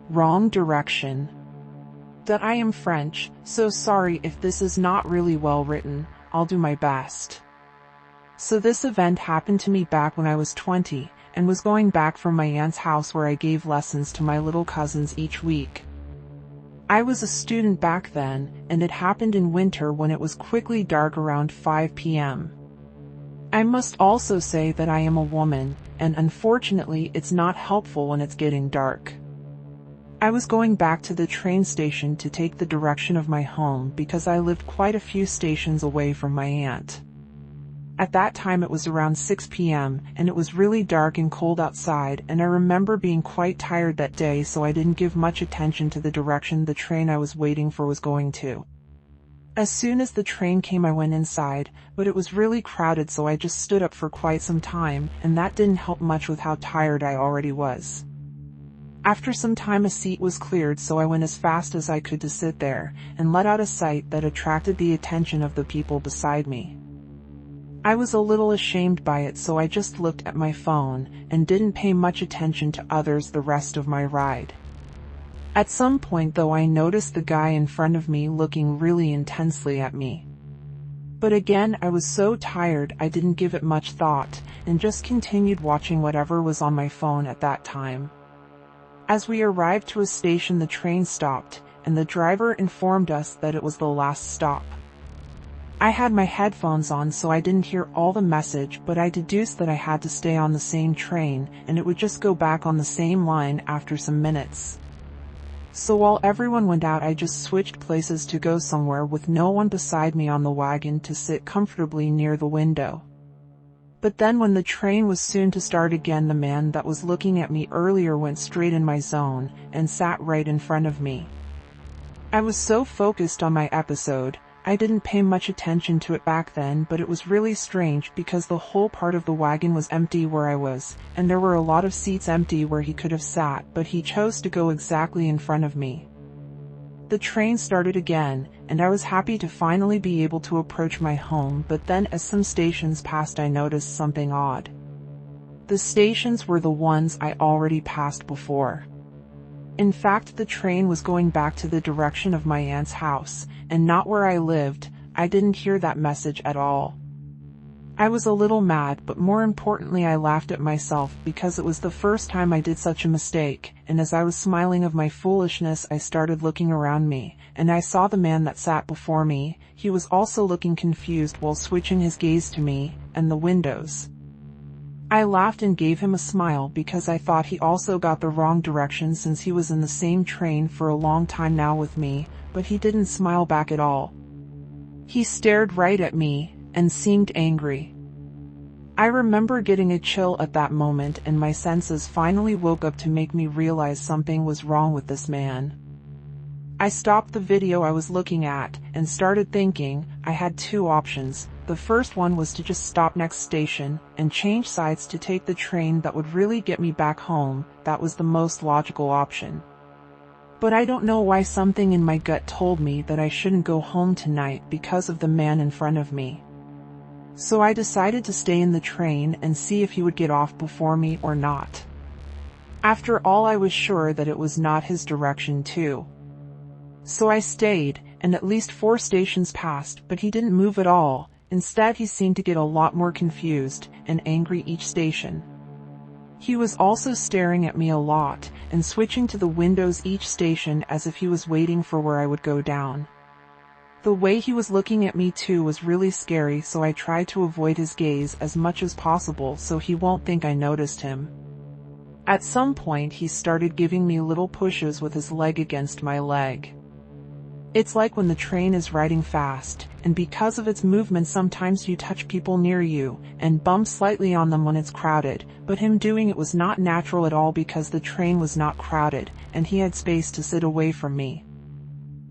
Wrong direction. That I am French, so sorry if this is not really well written, I'll do my best. So this event happened to me back when I was 20, and was going back from my aunt's house where I gave lessons to my little cousins each week. I was a student back then, and it happened in winter when it was quickly dark around 5 p.m. I must also say that I am a woman, and unfortunately it's not helpful when it's getting dark. I was going back to the train station to take the direction of my home because I lived quite a few stations away from my aunt. At that time it was around 6 p.m. and it was really dark and cold outside, and I remember being quite tired that day, so I didn't give much attention to the direction the train I was waiting for was going to. As soon as the train came I went inside, but it was really crowded, so I just stood up for quite some time, and that didn't help much with how tired I already was. After some time a seat was cleared, so I went as fast as I could to sit there, and let out a sight that attracted the attention of the people beside me. I was a little ashamed by it, so I just looked at my phone, and didn't pay much attention to others the rest of my ride. At some point though I noticed the guy in front of me looking really intensely at me. But again I was so tired I didn't give it much thought, and just continued watching whatever was on my phone at that time. As we arrived to a station the train stopped, and the driver informed us that it was the last stop. I had my headphones on so I didn't hear all the message, but I deduced that I had to stay on the same train, and it would just go back on the same line after some minutes. So while everyone went out I just switched places to go somewhere with no one beside me on the wagon to sit comfortably near the window. But then when the train was soon to start again, the man that was looking at me earlier went straight in my zone, and sat right in front of me. I was so focused on my episode, I didn't pay much attention to it back then, but it was really strange because the whole part of the wagon was empty where I was, and there were a lot of seats empty where he could have sat, but he chose to go exactly in front of me. The train started again, and I was happy to finally be able to approach my home, but then as some stations passed I noticed something odd. The stations were the ones I already passed before. In fact, the train was going back to the direction of my aunt's house, and not where I lived. I didn't hear that message at all. I was a little mad, but more importantly I laughed at myself because it was the first time I did such a mistake, and as I was smiling of my foolishness I started looking around me, and I saw the man that sat before me. He was also looking confused while switching his gaze to me and the windows. I laughed and gave him a smile because I thought he also got the wrong direction since he was in the same train for a long time now with me, but he didn't smile back at all. He stared right at me and seemed angry. I remember getting a chill at that moment, and my senses finally woke up to make me realize something was wrong with this man. I stopped the video I was looking at and started thinking. I had two options. The first one was to just stop next station and change sides to take the train that would really get me back home. That was the most logical option. But I don't know why something in my gut told me that I shouldn't go home tonight because of the man in front of me. So I decided to stay in the train and see if he would get off before me or not. After all, I was sure that it was not his direction too. So I stayed, and at least 4 stations passed, but he didn't move at all. Instead, he seemed to get a lot more confused and angry each station. He was also staring at me a lot and switching to the windows each station as if he was waiting for where I would go down. The way he was looking at me too was really scary, so I tried to avoid his gaze as much as possible so he won't think I noticed him. At some point he started giving me little pushes with his leg against my leg. It's like when the train is riding fast, and because of its movement sometimes you touch people near you and bump slightly on them when it's crowded, but him doing it was not natural at all because the train was not crowded and he had space to sit away from me.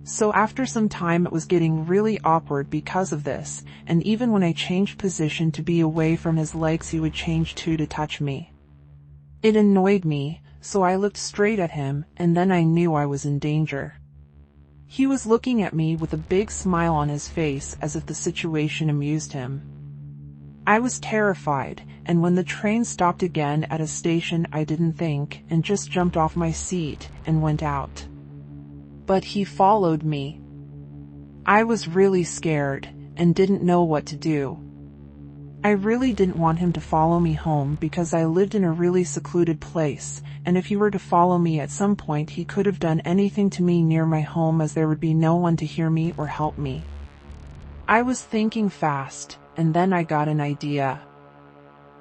So after some time it was getting really awkward because of this, and even when I changed position to be away from his legs he would change too to touch me. It annoyed me, so I looked straight at him, and then I knew I was in danger. He was looking at me with a big smile on his face as if the situation amused him. I was terrified, and when the train stopped again at a station I didn't think and just jumped off my seat and went out. But he followed me. I was really scared and didn't know what to do. I really didn't want him to follow me home because I lived in a really secluded place, and if he were to follow me at some point he could have done anything to me near my home as there would be no one to hear me or help me. I was thinking fast, and then I got an idea.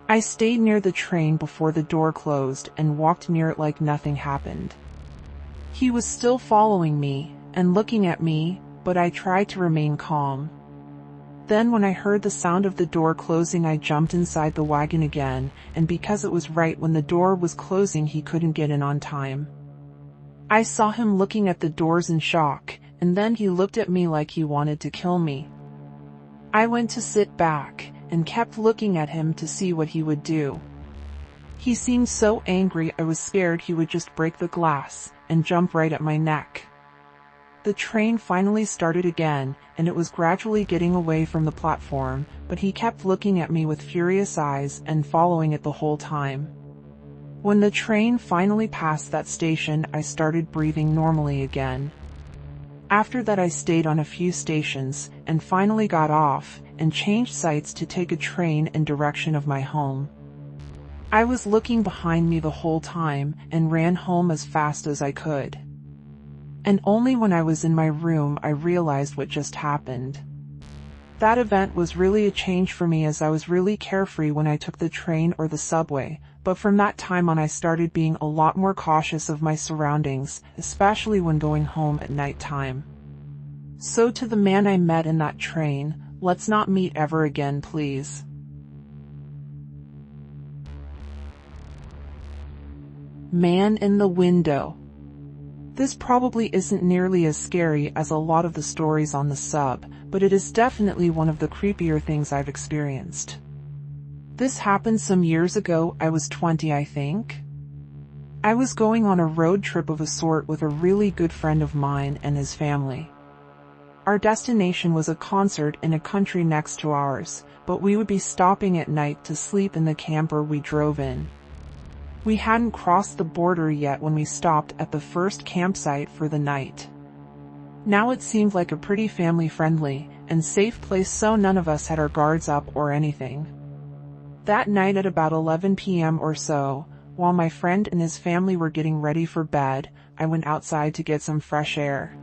I stayed near the train before the door closed and walked near it like nothing happened. He was still following me and looking at me, but I tried to remain calm. Then when I heard the sound of the door closing I jumped inside the wagon again, and because it was right when the door was closing he couldn't get in on time. I saw him looking at the doors in shock, and then he looked at me like he wanted to kill me. I went to sit back and kept looking at him to see what he would do. He seemed so angry I was scared he would just break the glass and jump right at my neck. The train finally started again, and it was gradually getting away from the platform, but he kept looking at me with furious eyes and following it the whole time. When the train finally passed that station, I started breathing normally again. After that I stayed on a few stations, and finally got off, and changed sites to take a train in direction of my home. I was looking behind me the whole time, and ran home as fast as I could. And only when I was in my room I realized what just happened. That event was really a change for me as I was really carefree when I took the train or the subway, but from that time on I started being a lot more cautious of my surroundings, especially when going home at night time. So to the man I met in that train, let's not meet ever again, please. Man in the window. This probably isn't nearly as scary as a lot of the stories on the sub, but it is definitely one of the creepier things I've experienced. This happened some years ago. I was 20, I think. I was going on a road trip of a sort with a really good friend of mine and his family. Our destination was a concert in a country next to ours, but we would be stopping at night to sleep in the camper we drove in. We hadn't crossed the border yet when we stopped at the first campsite for the night. Now it seemed like a pretty family-friendly and safe place, so none of us had our guards up or anything. That night at about 11 p.m. or so, while my friend and his family were getting ready for bed, I went outside to get some fresh air.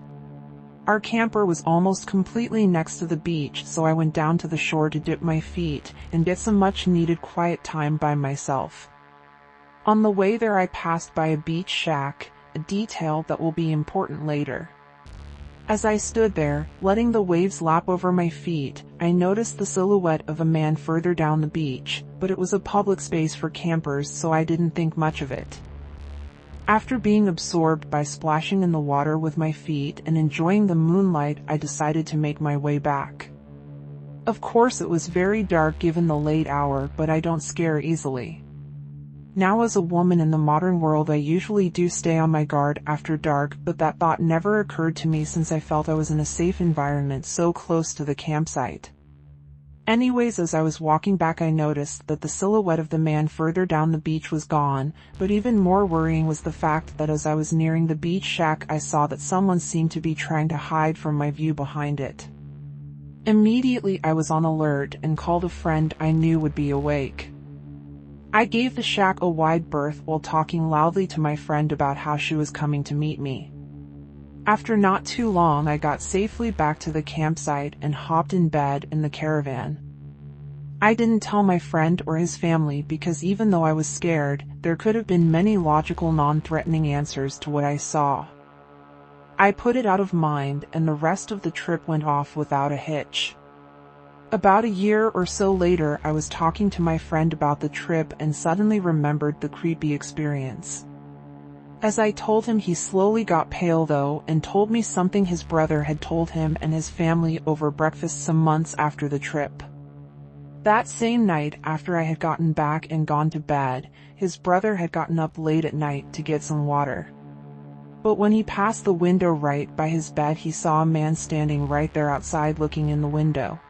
Our camper was almost completely next to the beach, so I went down to the shore to dip my feet and get some much-needed quiet time by myself. On the way there I passed by a beach shack, a detail that will be important later. As I stood there, letting the waves lap over my feet, I noticed the silhouette of a man further down the beach, but it was a public space for campers, so I didn't think much of it. After being absorbed by splashing in the water with my feet and enjoying the moonlight, I decided to make my way back. Of course it was very dark given the late hour, but I don't scare easily. Now as a woman in the modern world I usually do stay on my guard after dark, but that thought never occurred to me since I felt I was in a safe environment so close to the campsite. Anyways, as I was walking back I noticed that the silhouette of the man further down the beach was gone, but even more worrying was the fact that as I was nearing the beach shack I saw that someone seemed to be trying to hide from my view behind it. Immediately I was on alert and called a friend I knew would be awake. I gave the shack a wide berth while talking loudly to my friend about how she was coming to meet me. After not too long I got safely back to the campsite and hopped in bed in the caravan. I didn't tell my friend or his family because even though I was scared, there could have been many logical non-threatening answers to what I saw. I put it out of mind and the rest of the trip went off without a hitch. About a year or so later I was talking to my friend about the trip and suddenly remembered the creepy experience. As I told him, he slowly got pale though and told me something his brother had told him and his family over breakfast some months after the trip. That same night, after I had gotten back and gone to bed, his brother had gotten up late at night to get some water. But when he passed the window right by his bed he saw a man standing right there outside looking in the window.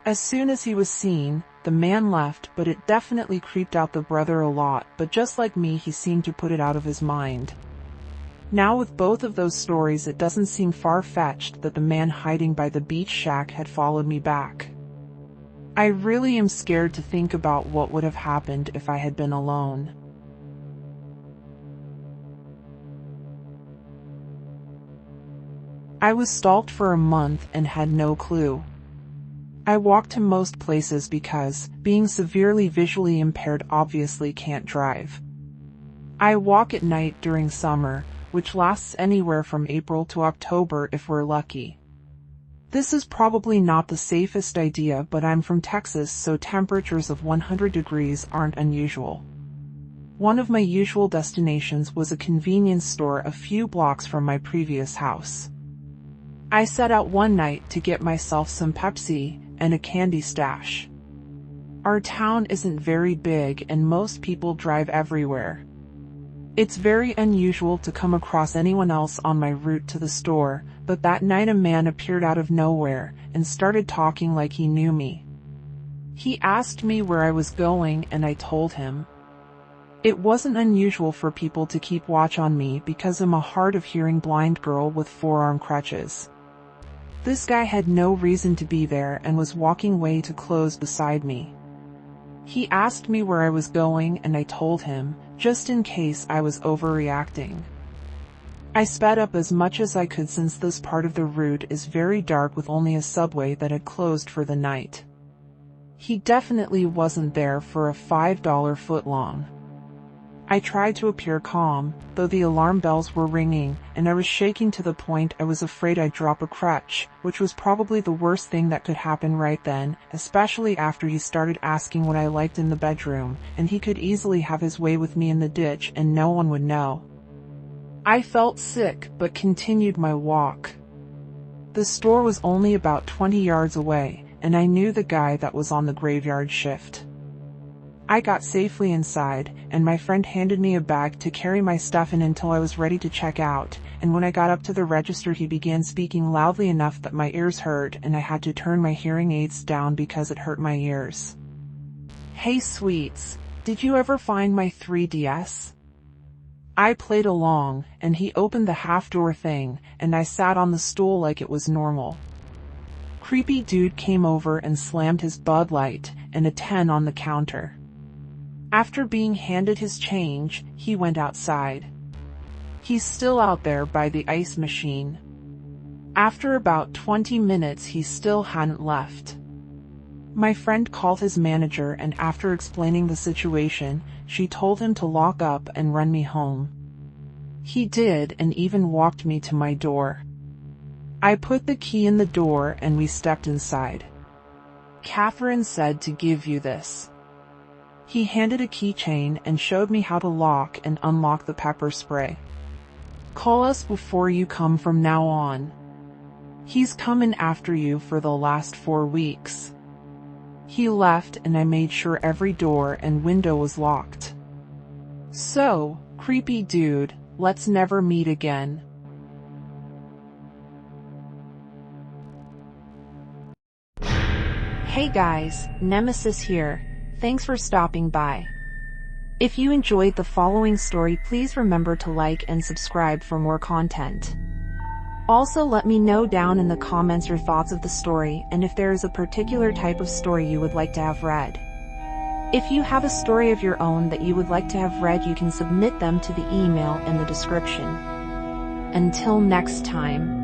As soon as he was seen, The man left, but it definitely creeped out the brother a lot, but just like me, he seemed to put it out of his mind. Now with both of those stories, it doesn't seem far-fetched that the man hiding by the beach shack had followed me back. I really am scared to think about what would have happened if I had been alone. I was stalked for a month and had no clue. I walked to most places because, being severely visually impaired, obviously can't drive. I walk at night during summer, which lasts anywhere from April to October if we're lucky. This is probably not the safest idea, but I'm from Texas, so temperatures of 100 degrees aren't unusual. One of my usual destinations was a convenience store a few blocks from my previous house. I set out one night to get myself some Pepsi and a candy stash. Our town isn't very big and most people drive everywhere. It's very unusual to come across anyone else on my route to the store, but that night a man appeared out of nowhere and started talking like he knew me. He asked me where I was going and I told him. It wasn't unusual for people to keep watch on me because I'm a hard-of-hearing blind girl with forearm crutches. This guy had no reason to be there and was walking way too close beside me. He asked me where I was going and I told him, just in case I was overreacting. I sped up as much as I could since this part of the route is very dark with only a subway that had closed for the night. He definitely wasn't there for a $5 footlong. I tried to appear calm, though the alarm bells were ringing, and I was shaking to the point I was afraid I'd drop a crutch, which was probably the worst thing that could happen right then, especially after he started asking what I liked in the bedroom, and he could easily have his way with me in the ditch and no one would know. I felt sick, but continued my walk. The store was only about 20 yards away, and I knew the guy that was on the graveyard shift. I got safely inside, and my friend handed me a bag to carry my stuff in until I was ready to check out, and when I got up to the register he began speaking loudly enough that my ears hurt and I had to turn my hearing aids down because it hurt my ears. "Hey sweets, did you ever find my 3DS?" I played along, and he opened the half-door thing, and I sat on the stool like it was normal. Creepy dude came over and slammed his Bud Light and a 10 on the counter. After being handed his change, he went outside. He's still out there by the ice machine. After about 20 minutes he still hadn't left. My friend called his manager and after explaining the situation, she told him to lock up and run me home. He did and even walked me to my door. I put the key in the door and we stepped inside. "Catherine said to give you this." He handed a keychain and showed me how to lock and unlock the pepper spray. "Call us before you come from now on. He's coming after you for the last 4 weeks." He left and I made sure every door and window was locked. So, creepy dude, let's never meet again. Hey guys, Nemesis here. Thanks for stopping by. If you enjoyed the following story, please remember to like and subscribe for more content. Also, let me know down in the comments your thoughts of the story and if there is a particular type of story you would like to have read. If you have a story of your own that you would like to have read, you can submit them to the email in the description. Until next time.